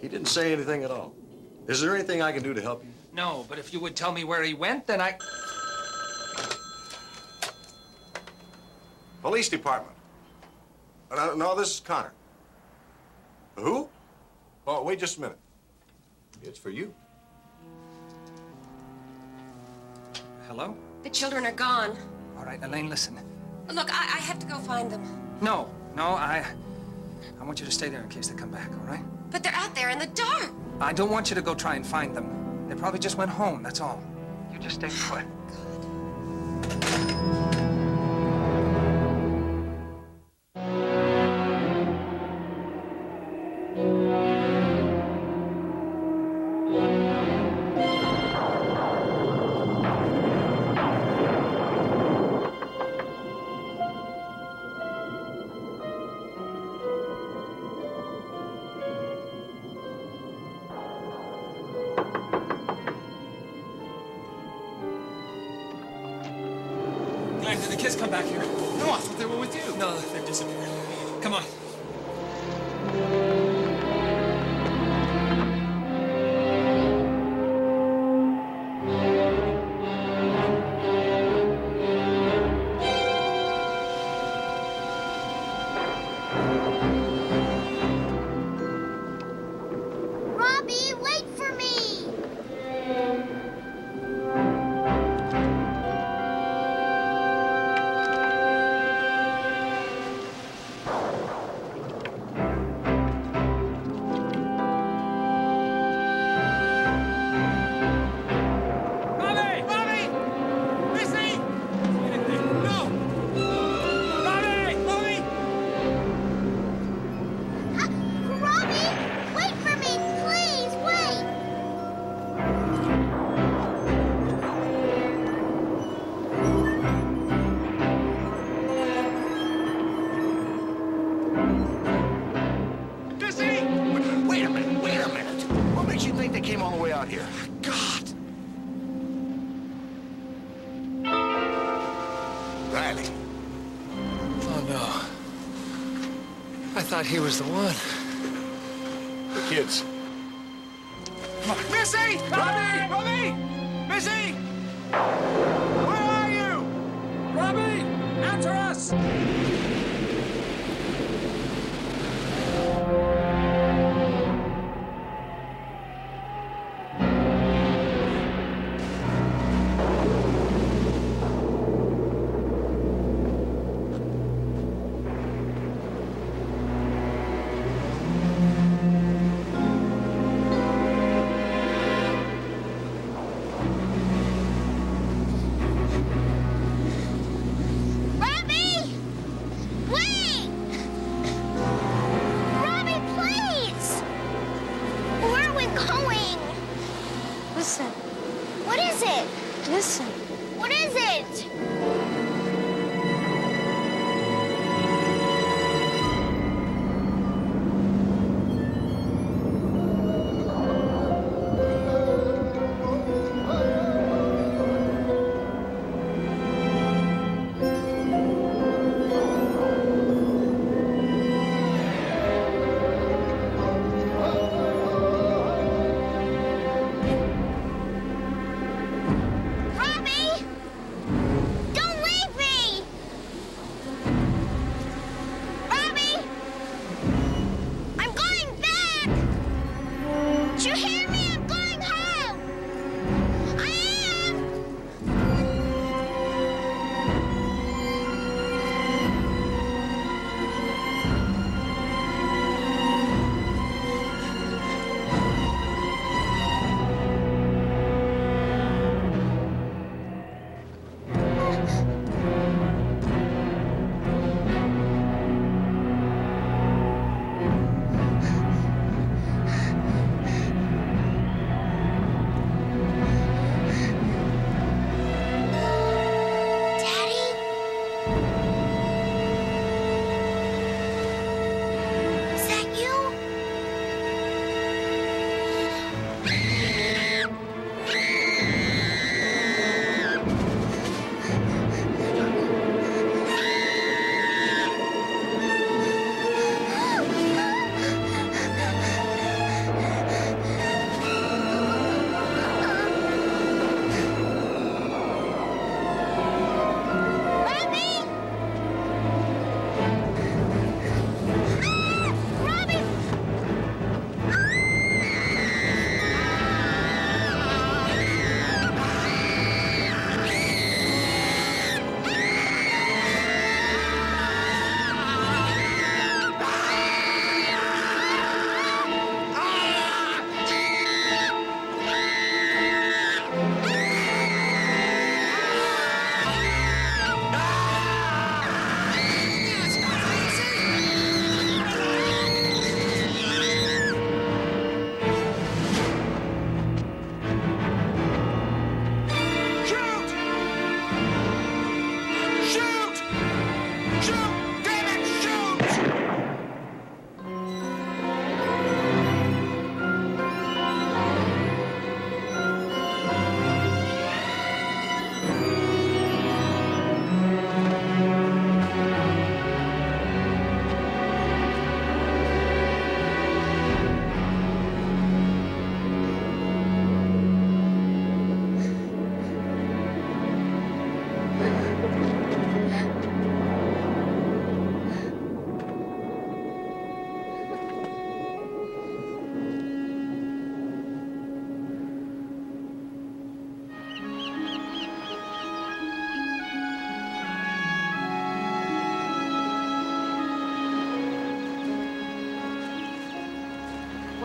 He didn't say anything at all. Is there anything I can do to help you? No, but if you would tell me where he went, then I... Police department. No, this is Connor. Who? Oh, wait just a minute. It's for you. Hello? The children are gone. All right, Elaine, listen. Look, I have to go find them. No, I want you to stay there in case they come back, all right? But they're out there in the dark. I don't want you to go try and find them. They probably just went home, that's all. You just stay put. Did the kids come back here? No, I thought they were with you. No, they've disappeared. Come on. Riley. Oh, no. I thought he was the one. The kids. Missy! Robbie! Robbie! Missy! Where are you? Robbie! Answer us! Listen. What is it? Listen. What is it?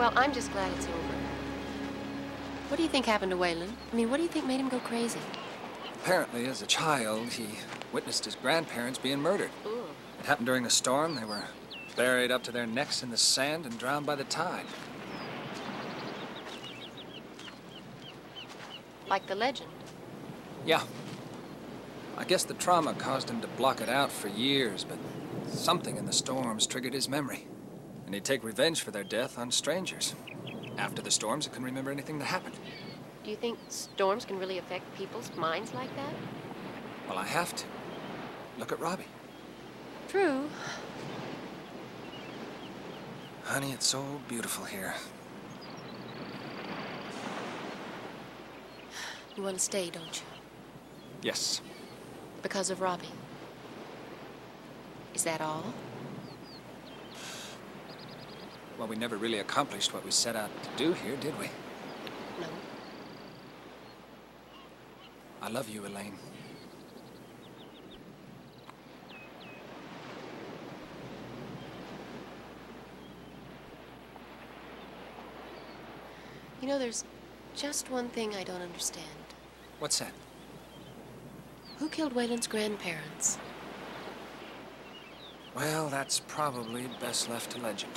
Well, I'm just glad it's over. What do you think happened to Waylon? I mean, what do you think made him go crazy? Apparently, as a child, he witnessed his grandparents being murdered. Ooh. It happened during a storm. They were buried up to their necks in the sand and drowned by the tide. Like the legend? Yeah. I guess the trauma caused him to block it out for years, but something in the storms triggered his memory. And he'd take revenge for their death on strangers. After the storms, he couldn't remember anything that happened. Do you think storms can really affect people's minds like that? Well, I have to. Look at Robbie. True. Honey, it's so beautiful here. You want to stay, don't you? Yes. Because of Robbie. Is that all? Well, we never really accomplished what we set out to do here, did we? No. I love you, Elaine. You know, there's just one thing I don't understand. What's that? Who killed Waylon's grandparents? Well, that's probably best left to legend.